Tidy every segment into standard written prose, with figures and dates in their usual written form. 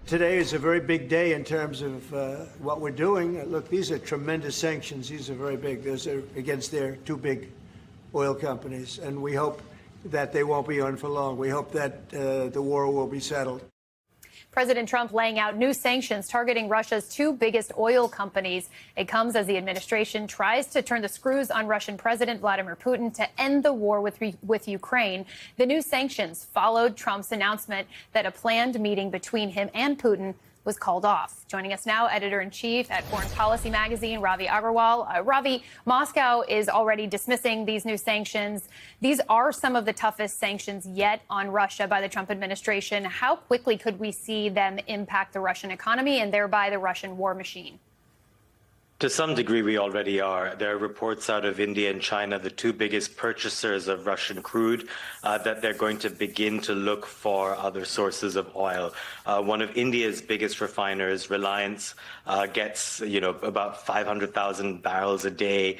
Today is a very big day in terms of what we're doing. Look, these are tremendous sanctions. These are very big. Those are against their two big oil companies, and we hope that they won't be on for long. We hope that the war will be settled. President Trump laying out new sanctions targeting Russia's two biggest oil companies. It comes as the administration tries to turn the screws on Russian President Vladimir Putin to end the war with Ukraine. The new sanctions followed Trump's announcement that a planned meeting between him and Putin was called off. Joining us now, editor-in-chief at Foreign Policy magazine, Ravi Agrawal. Ravi, Moscow is already dismissing these new sanctions. These are some of the toughest sanctions yet on Russia by the Trump administration. How quickly could we see them impact the Russian economy and thereby the Russian war machine? To some degree, we already are. There are reports out of India and China, the two biggest purchasers of Russian crude, that they're going to begin to look for other sources of oil. One of India's biggest refiners, Reliance, gets about 500,000 barrels a day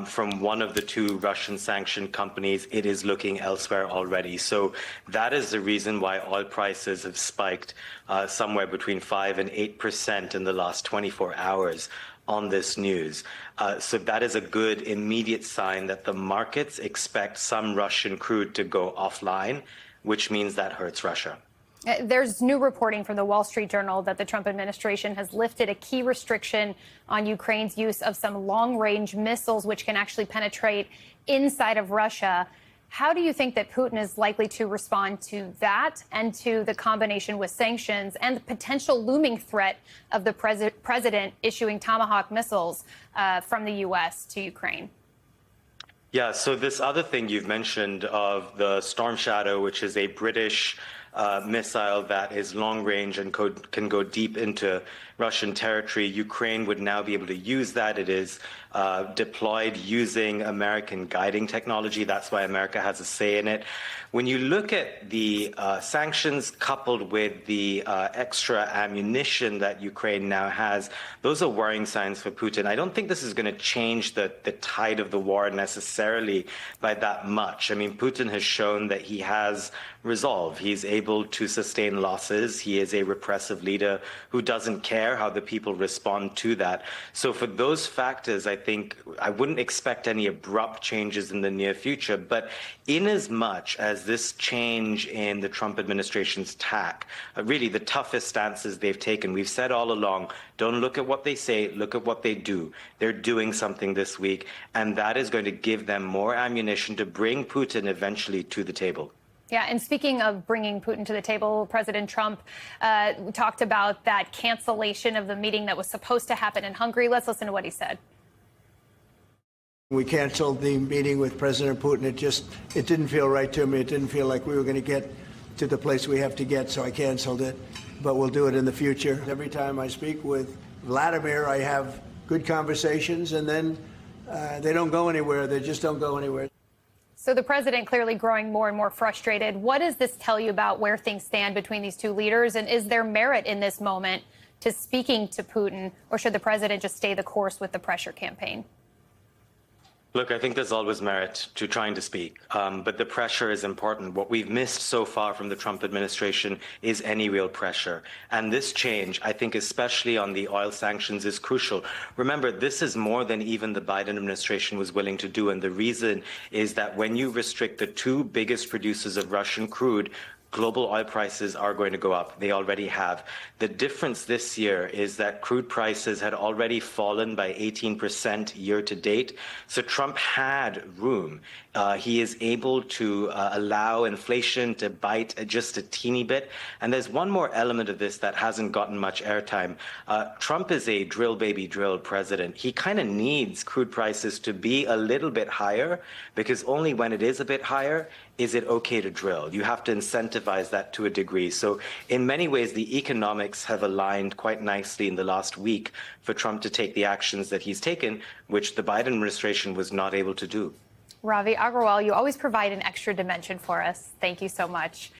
from one of the two Russian sanctioned companies. It is looking elsewhere already. So that is the reason why oil prices have spiked somewhere between 5 and 8% in the last 24 hours. On this news. So that is a good immediate sign that the markets expect some Russian crude to go offline, which means that hurts Russia. There's new reporting from the Wall Street Journal that the Trump administration has lifted a key restriction on Ukraine's use of some long-range missiles, which can actually penetrate inside of Russia. How do you think that Putin is likely to respond to that and to the combination with sanctions and the potential looming threat of the president issuing Tomahawk missiles from the U.S. to Ukraine? Yeah, so this other thing you've mentioned of the Storm Shadow, which is a British missile that is long range and can go deep into Russian territory. Ukraine would now be able to use that. It is deployed using American guiding technology. That's why America has a say in it. When you look at the sanctions coupled with the extra ammunition that Ukraine now has, those are worrying signs for Putin. I don't think this is going to change the tide of the war necessarily by that much. I mean, Putin has shown that he has resolve. He's able to sustain losses. He is a repressive leader who doesn't care how the people respond to that. So for those factors, I think I wouldn't expect any abrupt changes in the near future. But in as much as this change in the Trump administration's tack, really the toughest stances they've taken, we've said all along, don't look at what they say, look at what they do. They're doing something this week, and that is going to give them more ammunition to bring Putin eventually to the table. Yeah, and speaking of bringing Putin to the table, President Trump talked about that cancellation of the meeting that was supposed to happen in Hungary. Let's listen to what he said. We canceled the meeting with President Putin. It didn't feel right to me. It didn't feel like we were going to get to the place we have to get, so I canceled it. But we'll do it in the future. Every time I speak with Vladimir, I have good conversations, and then they don't go anywhere. They just don't go anywhere. So the president clearly growing more and more frustrated. What does this tell you about where things stand between these two leaders? And is there merit in this moment to speaking to Putin, or should the president just stay the course with the pressure campaign? Look, I think there's always merit to trying to speak, but the pressure is important. What we've missed so far from the Trump administration is any real pressure. And this change, I think, especially on the oil sanctions, is crucial. Remember, this is more than even the Biden administration was willing to do. And the reason is that when you restrict the two biggest producers of Russian crude, global oil prices are going to go up. They already have. The difference this year is that crude prices had already fallen by 18% year to date. So Trump had room. He is able to allow inflation to bite just a teeny bit. And there's one more element of this that hasn't gotten much airtime. Trump is a drill baby drill president. He kind of needs crude prices to be a little bit higher, because only when it is a bit higher is it okay to drill. You have to incentivize that to a degree. So in many ways, the economics have aligned quite nicely in the last week for Trump to take the actions that he's taken, which the Biden administration was not able to do. Ravi Agrawal, you always provide an extra dimension for us. Thank you so much.